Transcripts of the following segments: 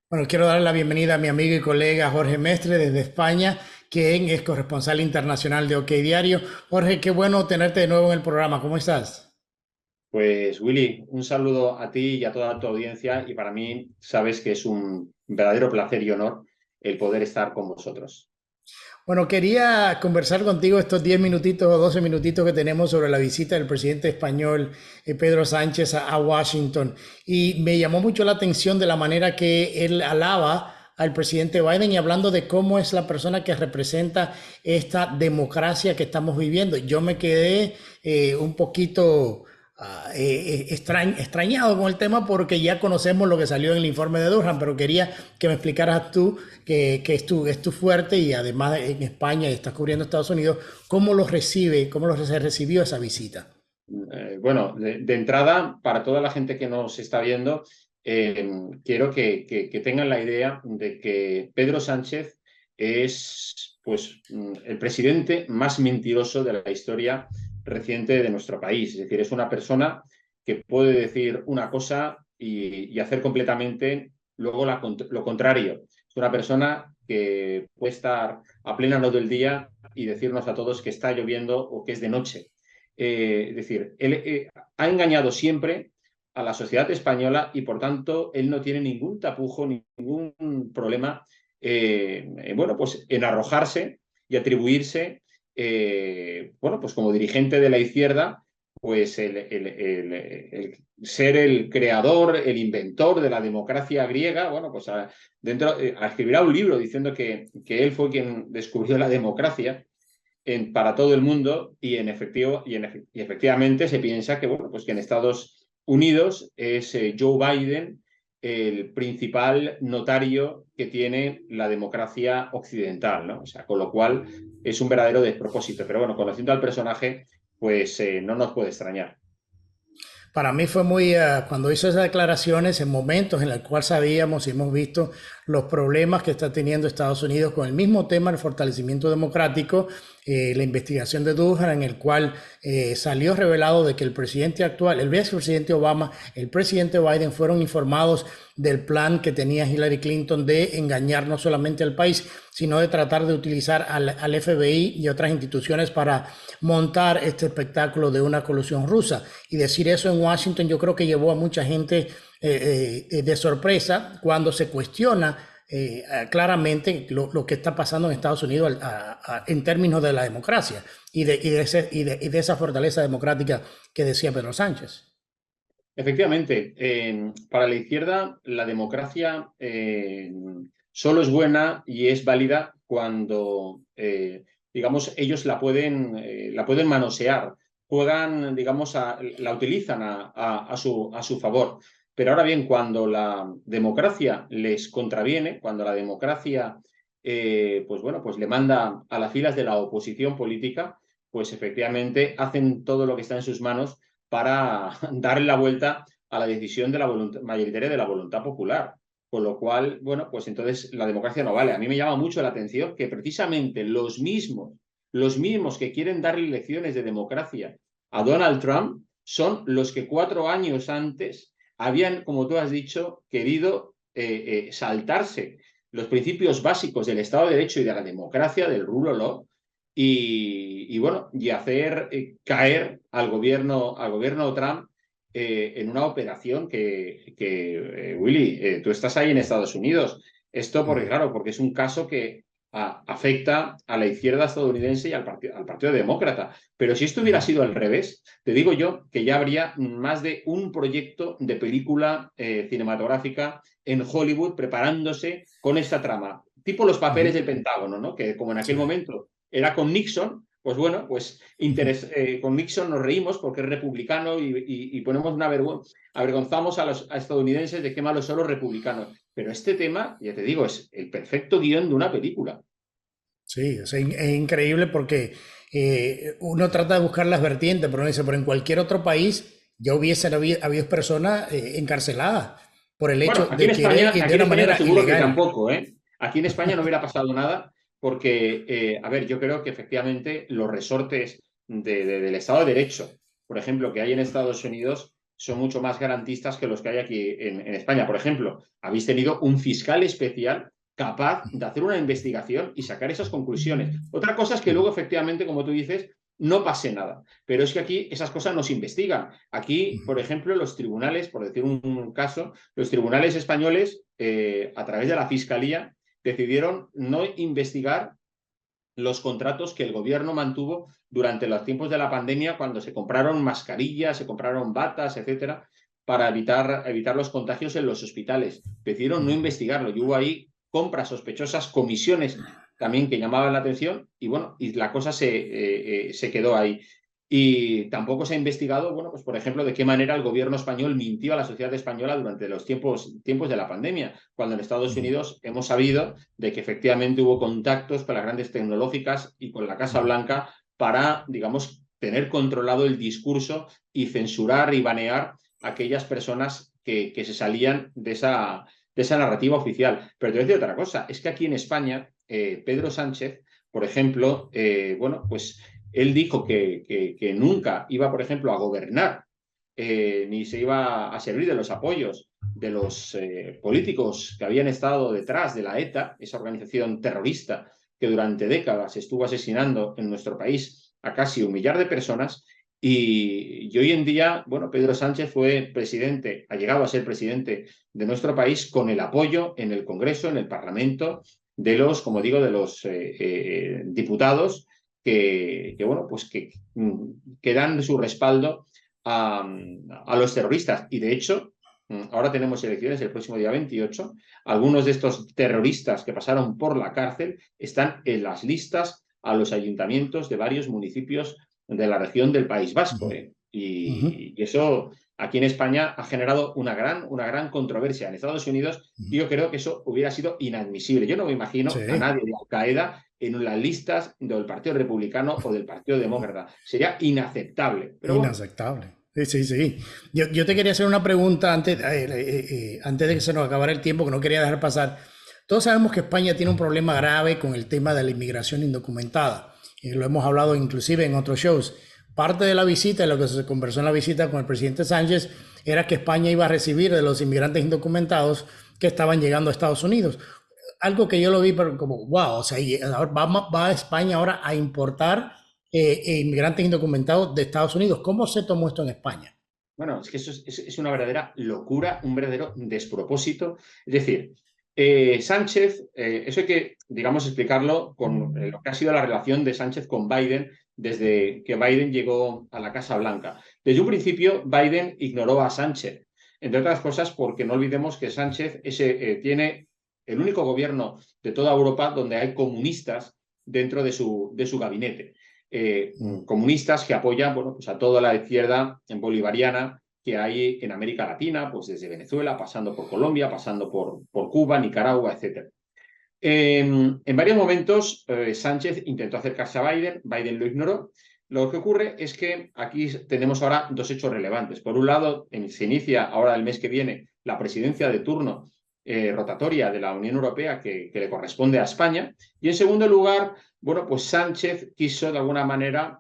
Bueno, quiero dar la bienvenida a mi amigo y colega Jorge Mestre desde España, quien es corresponsal internacional de OK Diario. Jorge, qué bueno tenerte de nuevo en el programa. ¿Cómo estás? Pues Willy, un saludo a ti y a toda tu audiencia y para mí sabes que es un verdadero placer y honor el poder estar con vosotros. Bueno, quería conversar contigo estos 10 minutitos o 12 minutitos que tenemos sobre la visita del presidente español Pedro Sánchez a Washington. Y me llamó mucho la atención de la manera que él alaba al presidente Biden y hablando de cómo es la persona que representa esta democracia que estamos viviendo. Yo me quedé un poquito extrañado con el tema porque ya conocemos lo que salió en el informe de Durham, pero quería que me explicaras tú, que es tu fuerte y además en España y estás cubriendo Estados Unidos, cómo lo recibe, se recibió esa visita. Bueno, de entrada, para toda la gente que nos está viendo, quiero que tengan la idea de que Pedro Sánchez es pues, el presidente más mentiroso de la historia reciente de nuestro país. Es decir, es una persona que puede decir una cosa y hacer completamente luego lo contrario. Es una persona que puede estar a plena luz del día y decirnos a todos que está lloviendo o que es de noche. Es decir, él ha engañado siempre a la sociedad española y por tanto él no tiene ningún tapujo, ningún problema bueno, pues en arrojarse y atribuirse, bueno, pues como dirigente de la izquierda, pues el ser el creador, el inventor de la democracia griega, bueno, pues escribirá un libro diciendo que él fue quien descubrió la democracia para todo el mundo y efectivamente se piensa que, bueno, pues que en Estados Unidos es Joe Biden el principal notario que tiene la democracia occidental, ¿no? O sea, con lo cual es un verdadero despropósito. Pero bueno, conociendo al personaje, pues no nos puede extrañar. Para mí fue muy, cuando hizo esas declaraciones, en momentos en los cuales sabíamos y hemos visto los problemas que está teniendo Estados Unidos con el mismo tema, el fortalecimiento democrático, la investigación de Durham, en el cual salió revelado de que el presidente actual, el vicepresidente Obama, el presidente Biden fueron informados del plan que tenía Hillary Clinton de engañar no solamente al país, sino de tratar de utilizar al FBI y otras instituciones para montar este espectáculo de una colusión rusa. Y decir eso en Washington yo creo que llevó a mucha gente de sorpresa cuando se cuestiona claramente lo que está pasando en Estados Unidos en términos de la democracia y de esa fortaleza democrática que decía Pedro Sánchez. Efectivamente, para la izquierda la democracia solo es buena y es válida cuando, digamos, ellos la pueden manosear, juegan, digamos, la utilizan a su favor. Pero ahora bien, cuando la democracia les contraviene, cuando la democracia, pues bueno, pues le manda a las filas de la oposición política, pues efectivamente hacen todo lo que está en sus manos para darle la vuelta a la decisión de la mayoritaria de la voluntad popular. Con lo cual, bueno, pues entonces la democracia no vale. A mí me llama mucho la atención que precisamente los mismos que quieren darle lecciones de democracia a Donald Trump son los que 4 años antes habían, como tú has dicho, querido saltarse los principios básicos del Estado de Derecho y de la democracia, del rule of law, bueno, y hacer caer al gobierno Trump en una operación Willy, tú estás ahí en Estados Unidos. Esto porque, claro, porque es un caso que afecta a la izquierda estadounidense y al Partido Demócrata. Pero si esto hubiera sido al revés, te digo yo que ya habría más de un proyecto de película cinematográfica en Hollywood preparándose con esta trama. Tipo los Uh -huh. papeles del Pentágono, ¿no? Que como en aquel Sí. momento era con Nixon, pues bueno, pues con Nixon nos reímos porque es republicano y ponemos avergonzamos a estadounidenses de qué malos son los republicanos. Pero este tema, ya te digo, es el perfecto guión de una película. Sí, es increíble porque uno trata de buscar las vertientes, pero uno dice, pero en cualquier otro país ya hubiesen habido personas encarceladas por el Bueno, hecho de querer ir Aquí de en una España te manera aseguro que ilegal. tampoco, ¿eh? Aquí en España no hubiera pasado nada porque, a ver, yo creo que efectivamente los resortes del Estado de Derecho, por ejemplo, que hay en Estados Unidos, son mucho más garantistas que los que hay aquí en España. Por ejemplo, habéis tenido un fiscal especial capaz de hacer una investigación y sacar esas conclusiones. Otra cosa es que luego, efectivamente, como tú dices, no pase nada. Pero es que aquí esas cosas no se investigan. Aquí, por ejemplo, los tribunales, por decir un caso, los tribunales españoles, a través de la Fiscalía, decidieron no investigar los contratos que el gobierno mantuvo durante los tiempos de la pandemia, cuando se compraron mascarillas, se compraron batas, etcétera, para evitar los contagios en los hospitales. Decidieron no investigarlo y hubo ahí compras sospechosas, comisiones también que llamaban la atención y bueno, y la cosa se quedó ahí. Y tampoco se ha investigado, bueno, pues por ejemplo, de qué manera el gobierno español mintió a la sociedad española durante los tiempos de la pandemia, cuando en Estados Unidos hemos sabido de que efectivamente hubo contactos con las grandes tecnológicas y con la Casa Blanca para, digamos, tener controlado el discurso y censurar y banear a aquellas personas que se salían de esa narrativa oficial. Pero te voy a decir otra cosa, es que aquí en España, Pedro Sánchez, por ejemplo, bueno, pues él dijo que nunca iba, por ejemplo, a gobernar, ni se iba a servir de los apoyos de los políticos que habían estado detrás de la ETA, esa organización terrorista que durante décadas estuvo asesinando en nuestro país a casi 1 millar de personas. Y hoy en día, bueno, Pedro Sánchez fue presidente, ha llegado a ser presidente de nuestro país con el apoyo en el Congreso, en el Parlamento, de los, como digo, de los diputados bueno, pues que dan su respaldo a los terroristas. Y de hecho, ahora tenemos elecciones el próximo día 28. Algunos de estos terroristas que pasaron por la cárcel están en las listas a los ayuntamientos de varios municipios de la región del País Vasco. Y eso aquí en España ha generado una gran controversia. En Estados Unidos, yo creo que eso hubiera sido inadmisible. Yo no me imagino a nadie de Al-Qaeda en las listas del Partido Republicano o del Partido Demócrata. Sería inaceptable. Pero inaceptable. Sí, sí. Yo te quería hacer una pregunta antes de que se nos acabara el tiempo, que no quería dejar pasar. Todos sabemos que España tiene un problema grave con el tema de la inmigración indocumentada. Lo hemos hablado inclusive en otros shows. Parte de la visita, de lo que se conversó en la visita con el presidente Sánchez, era que España iba a recibir de los inmigrantes indocumentados que estaban llegando a Estados Unidos. Algo que yo lo vi pero como, wow, o sea, va a España ahora a importar inmigrantes indocumentados de Estados Unidos. ¿Cómo se tomó esto en España? bueno, es que eso es una verdadera locura, un verdadero despropósito. Es decir, Sánchez, eso hay que, digamos, explicarlo con lo que ha sido la relación de Sánchez con Biden desde que Biden llegó a la Casa Blanca. Desde un principio, Biden ignoró a Sánchez, entre otras cosas porque no olvidemos que Sánchez tiene el único gobierno de toda Europa donde hay comunistas dentro de su gabinete. Comunistas que apoyan, bueno, pues a toda la izquierda bolivariana que hay en América Latina, pues desde Venezuela, pasando por Colombia, pasando por Cuba, Nicaragua, etc. En varios momentos Sánchez intentó acercarse a Biden, Biden lo ignoró. Lo que ocurre es que aquí tenemos ahora dos hechos relevantes. Por un lado, se inicia ahora el mes que viene la presidencia de turno rotatoria de la Unión Europea que le corresponde a España. Y en segundo lugar, bueno, pues Sánchez quiso de alguna manera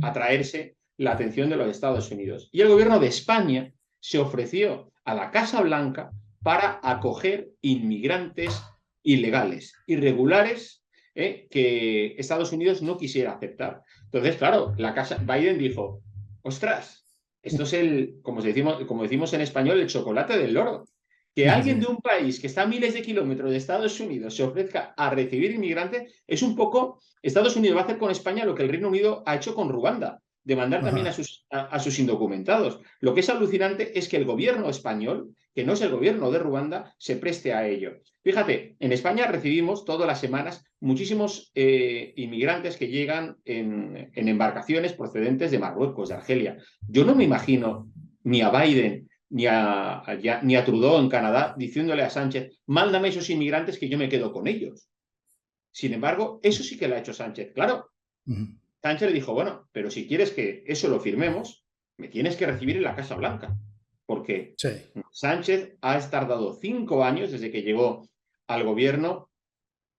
atraerse la atención de los Estados Unidos. Y el gobierno de España se ofreció a la Casa Blanca para acoger inmigrantes ilegales, irregulares, que Estados Unidos no quisiera aceptar. Entonces, claro, Biden dijo, ostras, esto es como decimos en español, el chocolate del loro. Que alguien de un país que está a miles de kilómetros de Estados Unidos se ofrezca a recibir inmigrantes es un poco, Estados Unidos va a hacer con España lo que el Reino Unido ha hecho con Ruanda, de mandar también a sus indocumentados. Lo que es alucinante es que el gobierno español, que no es el gobierno de Ruanda, se preste a ello. Fíjate, en España recibimos todas las semanas muchísimos inmigrantes que llegan en embarcaciones procedentes de Marruecos, de Argelia. Yo no me imagino ni a Biden ni a Trudeau en Canadá diciéndole a Sánchez, mándame esos inmigrantes que yo me quedo con ellos. Sin embargo, eso sí que lo ha hecho Sánchez. Claro, Sánchez le dijo, bueno, pero si quieres que eso lo firmemos, me tienes que recibir en la Casa Blanca. Porque Sánchez ha tardado 5 años desde que llegó al gobierno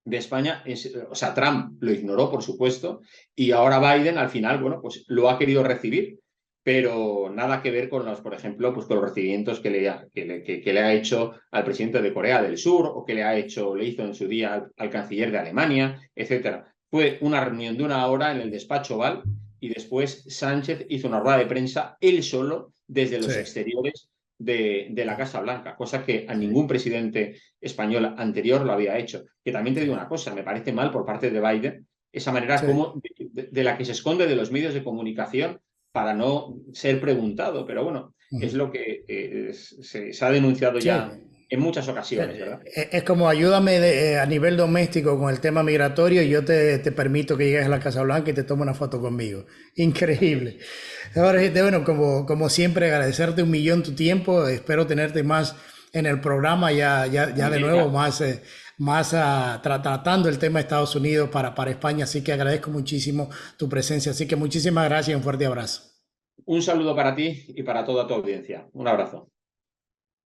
de España. O sea, Trump lo ignoró, por supuesto, y ahora Biden al final, bueno, pues lo ha querido recibir. pero nada que ver con los, por ejemplo, pues con los recibimientos que le ha hecho al presidente de Corea del Sur o que le hizo en su día al canciller de Alemania, etcétera. Fue una reunión de una hora en el despacho Oval y después Sánchez hizo una rueda de prensa él solo desde Sí, los exteriores de la Casa Blanca, cosa que a sí, ningún presidente español anterior lo había hecho. Que también te sí, digo una cosa, me parece mal por parte de Biden esa manera sí. como de la que se esconde de los medios de comunicación para no ser preguntado, pero bueno, es Ujú. lo que se ha denunciado Sí, ya en muchas ocasiones, ¿verdad? es como ayúdame a nivel doméstico con el tema migratorio y yo te permito que llegues a la Casa Blanca y te tome una foto conmigo. Increíble. Ahora, bueno, como siempre, agradecerte un millón tu tiempo. Espero tenerte más en el programa, ya de nuevo, Encantado. más tratando el tema de Estados Unidos para España. Así que agradezco muchísimo tu presencia. Así que muchísimas gracias y un fuerte abrazo. Un saludo para ti y para toda tu audiencia. Un abrazo.